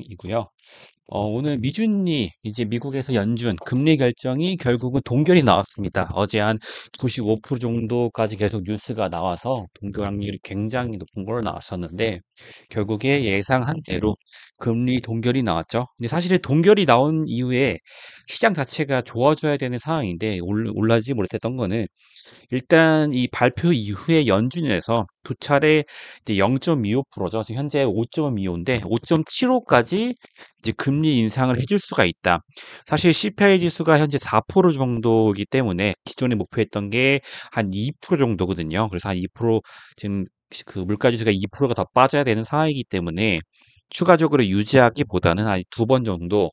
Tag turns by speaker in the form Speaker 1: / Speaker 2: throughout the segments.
Speaker 1: 이고요. 오늘 미준이 이제 미국에서 연준 금리 결정이 결국은 동결이 나왔습니다. 어제 한 95% 정도까지 계속 뉴스가 나와서 동결 확률이 굉장히 높은 걸로 나왔었는데 결국에 예상한 대로 금리 동결이 나왔죠. 근데 사실 동결이 나온 이후에 시장 자체가 좋아져야 되는 상황인데 올라지 못했던 거는 일단 이 발표 이후에 연준에서 두 차례 이제 0.25%죠. 지금 현재 5.25인데 5.75까지 이제 금리 인상을 해줄 수가 있다. 사실 CPI 지수가 현재 4% 정도이기 때문에 기존에 목표했던 게 한 2% 정도거든요. 그래서 한 2% 지금 그 물가 지수가 2%가 더 빠져야 되는 상황이기 때문에 추가적으로 유지하기보다는 한 두 번 정도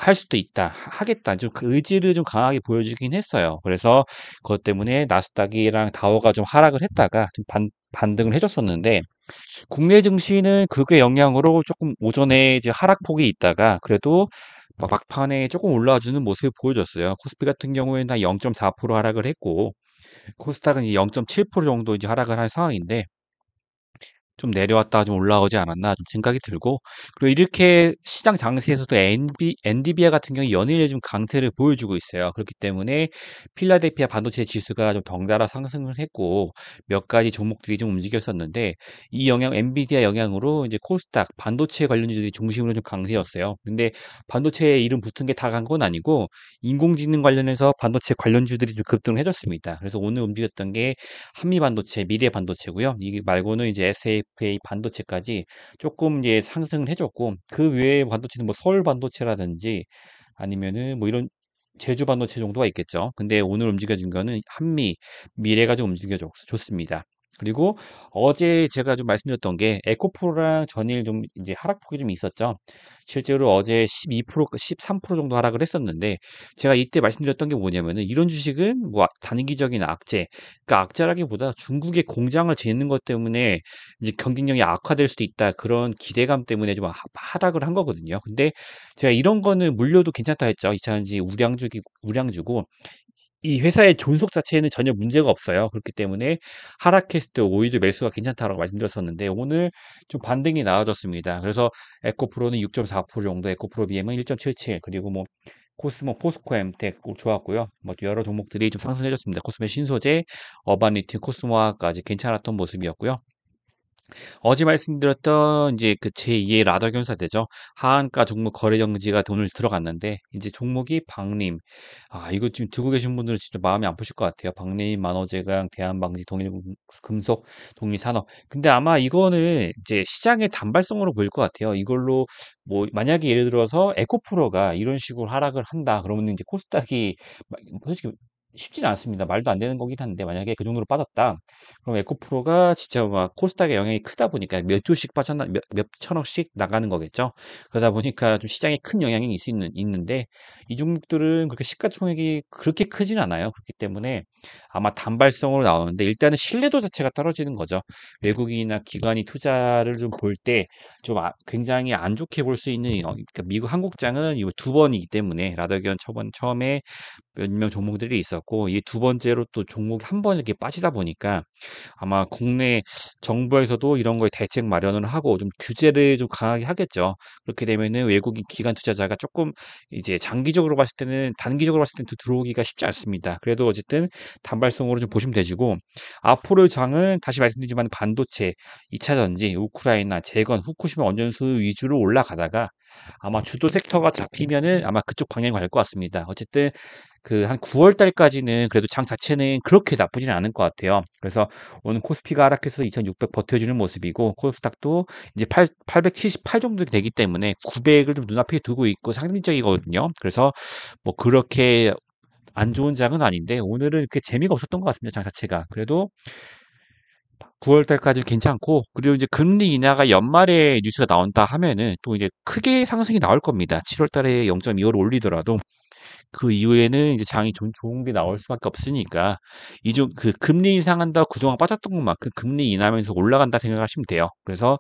Speaker 1: 할 수도 있다, 하겠다. 좀 그 의지를 좀 강하게 보여주긴 했어요. 그래서 그것 때문에 나스닥이랑 다우가 좀 하락을 했다가 좀 반등을 해줬었는데 국내 증시는 그게 영향으로 조금 오전에 이제 하락폭이 있다가 그래도 막판에 조금 올라와주는 모습을 보여줬어요. 코스피 같은 경우에는 한 0.4% 하락을 했고 코스닥은 0.7% 정도 이제 하락을 한 상황인데 좀 내려왔다가 좀 올라오지 않았나 좀 생각이 들고 그리고 이렇게 시장 장세에서도 엔비디아 같은 경우 연일 좀 강세를 보여주고 있어요. 그렇기 때문에 필라델피아 반도체 지수가 좀 덩달아 상승을 했고 몇 가지 종목들이 좀 움직였었는데 이 영향 엔비디아 영향으로 이제 코스닥 반도체 관련주들이 중심으로 좀 강세였어요. 근데 반도체에 이름 붙은 게 다 간 건 아니고 인공지능 관련해서 반도체 관련주들이 좀 급등을 해줬습니다. 그래서 오늘 움직였던 게 한미 반도체, 미래 반도체고요. 이 말고는 이제 SFA 반도체까지 조금 이제 상승을 해줬고 그 외의 반도체는 뭐 서울 반도체라든지 아니면은 뭐 이런 제주 반도체 정도가 있겠죠. 근데 오늘 움직여진 거는 한미, 미래가 좀 움직여줬습니다. 그리고 어제 제가 좀 말씀드렸던 게 에코프로랑 전일 좀 이제 하락폭이 좀 있었죠. 실제로 어제 12%, 13% 정도 하락을 했었는데 제가 이때 말씀드렸던 게 뭐냐면은 이런 주식은 뭐 단기적인 악재, 그러니까 악재라기보다 중국의 공장을 짓는 것 때문에 이제 경쟁력이 악화될 수도 있다. 그런 기대감 때문에 좀 하락을 한 거거든요. 근데 제가 이런 거는 물려도 괜찮다 했죠. 이차전지 우량주고 이 회사의 존속 자체에는 전혀 문제가 없어요. 그렇기 때문에 하락했을 때 오히려 매수가 괜찮다라고 말씀드렸었는데 오늘 좀 반등이 나와졌습니다. 그래서 에코프로는 6.4% 정도, 에코프로 BM은 1.77, 그리고 뭐 코스모, 포스코, 엠텍 좋았고요. 뭐 여러 종목들이 좀 상승해졌습니다. 코스메 신소재, 어바니티, 코스모아까지 괜찮았던 모습이었고요. 어제 말씀드렸던 이제 그 제2의 라더 견사대죠. 하한가 종목 거래 정지가 돈을 들어갔는데 이제 종목이 박림. 아, 이거 지금 듣고 계신 분들은 진짜 마음이 아프실 것 같아요. 박림, 만호제강, 대한방지, 동일금속, 동일산업. 근데 아마 이거는 이제 시장의 단발성으로 보일 것 같아요. 이걸로 뭐 만약에 예를 들어서 에코프로가 이런 식으로 하락을 한다. 그러면 이제 코스닥이 솔직히 쉽지는 않습니다. 말도 안 되는 거긴 한데 만약에 그 정도로 빠졌다. 그럼 에코프로가 진짜 막 코스닥의 영향이 크다 보니까 몇 조씩 빠졌나 몇 천억씩 나가는 거겠죠. 그러다 보니까 좀 시장에 큰 영향이 있는데 이 종목들은 그렇게 시가총액이 그렇게 크진 않아요. 그렇기 때문에 아마 단발성으로 나오는데 일단은 신뢰도 자체가 떨어지는 거죠. 외국인이나 기관이 투자를 좀 볼 때 좀 굉장히 안 좋게 볼 수 있는 그러니까 미국 한국장은 이 두 번이기 때문에 라더견 처음에 몇 명 종목들이 있었고 이 두 번째로 또 종목이 한 번 이렇게 빠지다 보니까 아마 국내 정부에서도 이런 거에 대책 마련을 하고 좀 규제를 좀 강하게 하겠죠. 그렇게 되면은 외국인 기관 투자자가 조금 이제 장기적으로 봤을 때는 단기적으로 봤을 때는 들어오기가 쉽지 않습니다. 그래도 어쨌든 단발성으로 좀 보시면 되시고 앞으로의 장은 다시 말씀드리지만 반도체, 2차 전지, 우크라이나, 재건, 후쿠시마 원전수 위주로 올라가다가 아마 주도 섹터가 잡히면은 아마 그쪽 방향으로 갈 것 같습니다. 어쨌든 그 한 9월 달까지는 그래도 장 자체는 그렇게 나쁘진 않을 것 같아요. 그래서 오늘 코스피가 하락해서 2600 버텨주는 모습이고 코스닥도 이제 878 정도 되기 때문에 900을 좀 눈앞에 두고 있고 상징적이거든요. 그래서 뭐 그렇게 안 좋은 장은 아닌데 오늘은 이렇게 재미가 없었던 것 같습니다. 장 자체가. 그래도 9월 달까지 괜찮고 그리고 이제 금리 인하가 연말에 뉴스가 나온다 하면은 또 이제 크게 상승이 나올 겁니다. 7월 달에 0.25를 올리더라도 그 이후에는 이제 장이 좀 좋은 게 나올 수밖에 없으니까 이중 그 금리 인상한다고 그동안 빠졌던 것만큼 금리 인하하면서 올라간다 생각하시면 돼요. 그래서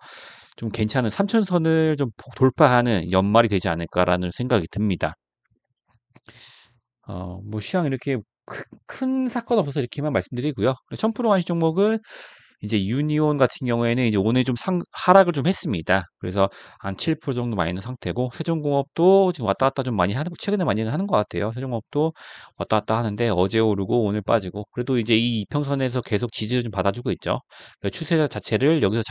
Speaker 1: 좀 괜찮은 3천선을 좀 돌파하는 연말이 되지 않을까라는 생각이 듭니다. 뭐 시장 이렇게 큰 사건 없어서 이렇게만 말씀드리고요. 1000% 관심 종목은 이제 유니온 같은 경우에는 이제 오늘 좀 하락을 좀 했습니다. 그래서 한 7% 정도 많이 있는 상태고, 세종공업도 지금 왔다 갔다 좀 많이 하는, 최근에 많이 하는 것 같아요. 세종공업도 왔다 갔다 하는데 어제 오르고 오늘 빠지고, 그래도 이제 이 이평선에서 계속 지지를 좀 받아주고 있죠. 추세 자체를 여기서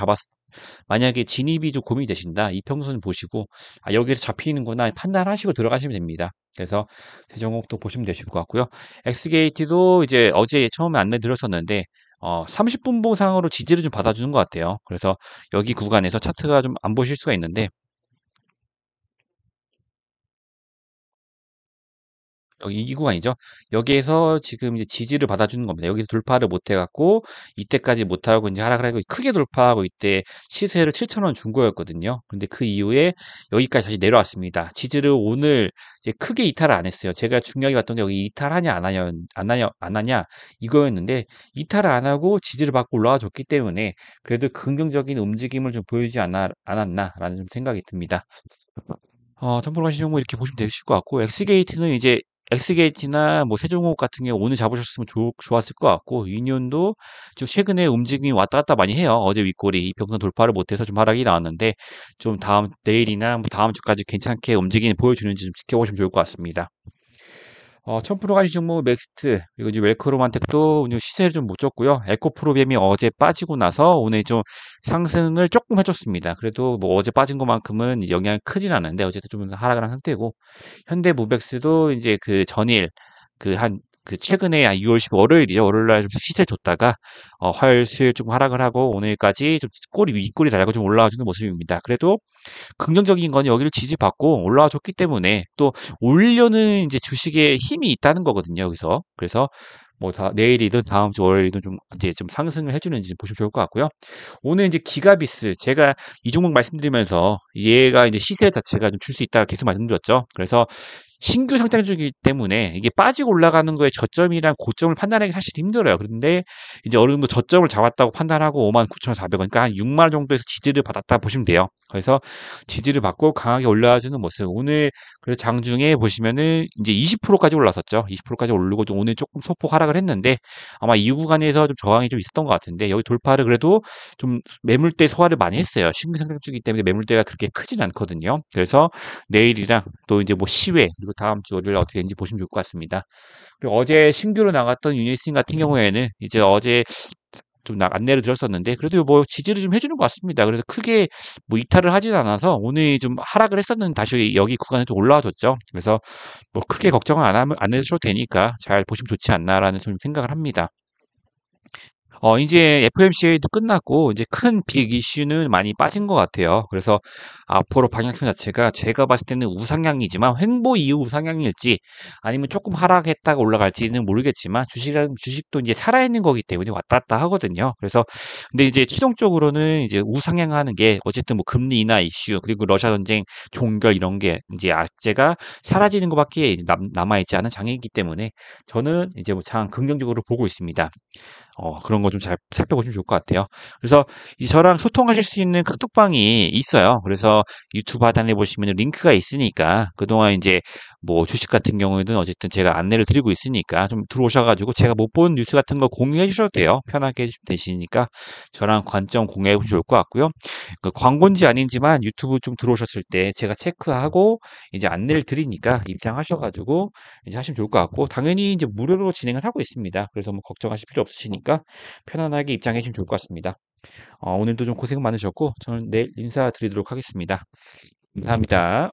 Speaker 1: 만약에 진입이 좀 고민이 되신다. 이평선 보시고, 아, 여기서 잡히는구나 판단하시고 들어가시면 됩니다. 그래서 세종공업도 보시면 되실 것 같고요. 엑스게이트도 이제 어제 처음에 안내 드렸었는데 30분 보상으로 지지를 좀 받아주는 것 같아요. 그래서 여기 구간에서 차트가 좀 안 보실 수가 있는데 여기 이 구간이죠. 여기에서 지금 이제 지지를 받아주는 겁니다. 여기서 돌파를 못 해갖고 이때까지 못하고 이제 하락을 하고 크게 돌파하고 이때 시세를 7,000원 준 거였거든요. 근데 그 이후에 여기까지 다시 내려왔습니다. 지지를 오늘 이제 크게 이탈을 안 했어요. 제가 중요하게 봤던 게 여기 이탈하냐 안 하냐 이거였는데 이탈을 안 하고 지지를 받고 올라와 줬기 때문에 그래도 긍정적인 움직임을 좀 보이지 않았나라는 좀 생각이 듭니다. 첨부로 가시는 뭐 이렇게 보시면 되실 것 같고, 엑스게이트나 뭐 세종호흡 같은 경우 오늘 잡으셨으면 좋았을 것 같고, 유니온도 좀 최근에 움직임이 왔다 갔다 많이 해요. 어제 윗골이 이평선 돌파를 못해서 좀 하락이 나왔는데, 좀 내일이나 뭐 다음 주까지 괜찮게 움직임 보여주는지 좀 지켜보시면 좋을 것 같습니다. 1000% 가시 종목 맥스트 그리고 이제 웰크로만텍도 오늘 시세를 좀 못 줬고요. 에코프로비엠이 어제 빠지고 나서 오늘 좀 상승을 조금 해줬습니다. 그래도 뭐 어제 빠진 것만큼은 영향이 크진 않은데 어쨌든 좀 하락을 한 상태고, 현대무백스도 이제 그 전일 최근에 한 6월 15일 월요일이죠. 월요일날 좀 시세 줬다가 화요일 수요일 좀 하락을 하고 오늘까지 좀 윗꼬리 달고 좀 올라와주는 모습입니다. 그래도 긍정적인 건 여기를 지지받고 올라와 줬기 때문에 또 올려는 이제 주식에 힘이 있다는 거거든요. 여기서. 그래서 뭐 내일이든 다음 주 월요일이든 좀 이제 좀 상승을 해주는지 보시면 좋을 것 같고요. 오늘 이제 기가비스 제가 이 종목 말씀드리면서 얘가 이제 시세 자체가 좀 줄 수 있다 계속 말씀드렸죠. 그래서 신규 상장 중이기 때문에 이게 빠지고 올라가는 거에 저점이랑 고점을 판단하기 사실 힘들어요. 그런데 이제 어느 정도 저점을 잡았다고 판단하고 59,400원, 그러니까 한 6만 원 정도에서 지지를 받았다 보시면 돼요. 그래서 지지를 받고 강하게 올라와주는 모습. 오늘 그 장중에 보시면은 이제 20%까지 올랐었죠. 20%까지 오르고 좀 오늘 조금 소폭 하락을 했는데 아마 이 구간에서 좀 저항이 좀 있었던 것 같은데 여기 돌파를 그래도 좀 매물대 소화를 많이 했어요. 신규 상장 중이기 때문에 매물대가 그렇게 크진 않거든요. 그래서 내일이랑 또 이제 뭐 시외 그리고 다음 주 월요일 어떻게 되는지 보시면 좋을 것 같습니다. 그리고 어제 신규로 나갔던 유니슨 같은 경우에는 이제 어제 좀 안내를 드렸었는데 그래도 뭐 지지를 좀 해주는 것 같습니다. 그래서 크게 뭐 이탈을 하진 않아서 오늘 좀 하락을 했었는데 다시 여기 구간에 좀 올라와 줬죠. 그래서 뭐 크게 걱정을 안 해주셔도 되니까 잘 보시면 좋지 않나라는 좀 생각을 합니다. 이제 FMCA도 끝났고, 이제 큰 빅 이슈는 많이 빠진 것 같아요. 그래서 앞으로 방향성 자체가 제가 봤을 때는 우상향이지만, 횡보 이후 우상향일지, 아니면 조금 하락했다가 올라갈지는 모르겠지만, 주식도 이제 살아있는 거기 때문에 왔다 갔다 하거든요. 그래서, 근데 이제 최종적으로는 이제 우상향하는 게, 어쨌든 뭐 금리 인하 이슈, 그리고 러시아 전쟁 종결 이런 게 이제 악재가 사라지는 것밖에 이제 남아있지 않은 장이기 때문에, 저는 이제 뭐 장 긍정적으로 보고 있습니다. 그런 거 좀 잘 살펴보시면 좋을 것 같아요. 그래서 저랑 소통하실 수 있는 카톡방이 있어요. 그래서 유튜브 하단에 보시면 링크가 있으니까 그동안 이제 뭐 주식 같은 경우에는 어쨌든 제가 안내를 드리고 있으니까 좀 들어오셔가지고 제가 못 본 뉴스 같은 거 공유해 주셔도 돼요. 편하게 해주시면 되시니까 저랑 관점 공유해 보시면 좋을 것 같고요. 그 광고인지 아닌지만 유튜브 좀 들어오셨을 때 제가 체크하고 이제 안내를 드리니까 입장하셔가지고 이제 하시면 좋을 것 같고 당연히 이제 무료로 진행을 하고 있습니다. 그래서 뭐 걱정하실 필요 없으시니까 편안하게 입장해 주시면 좋을 것 같습니다. 오늘도 좀 고생 많으셨고 저는 내일 인사드리도록 하겠습니다. 감사합니다.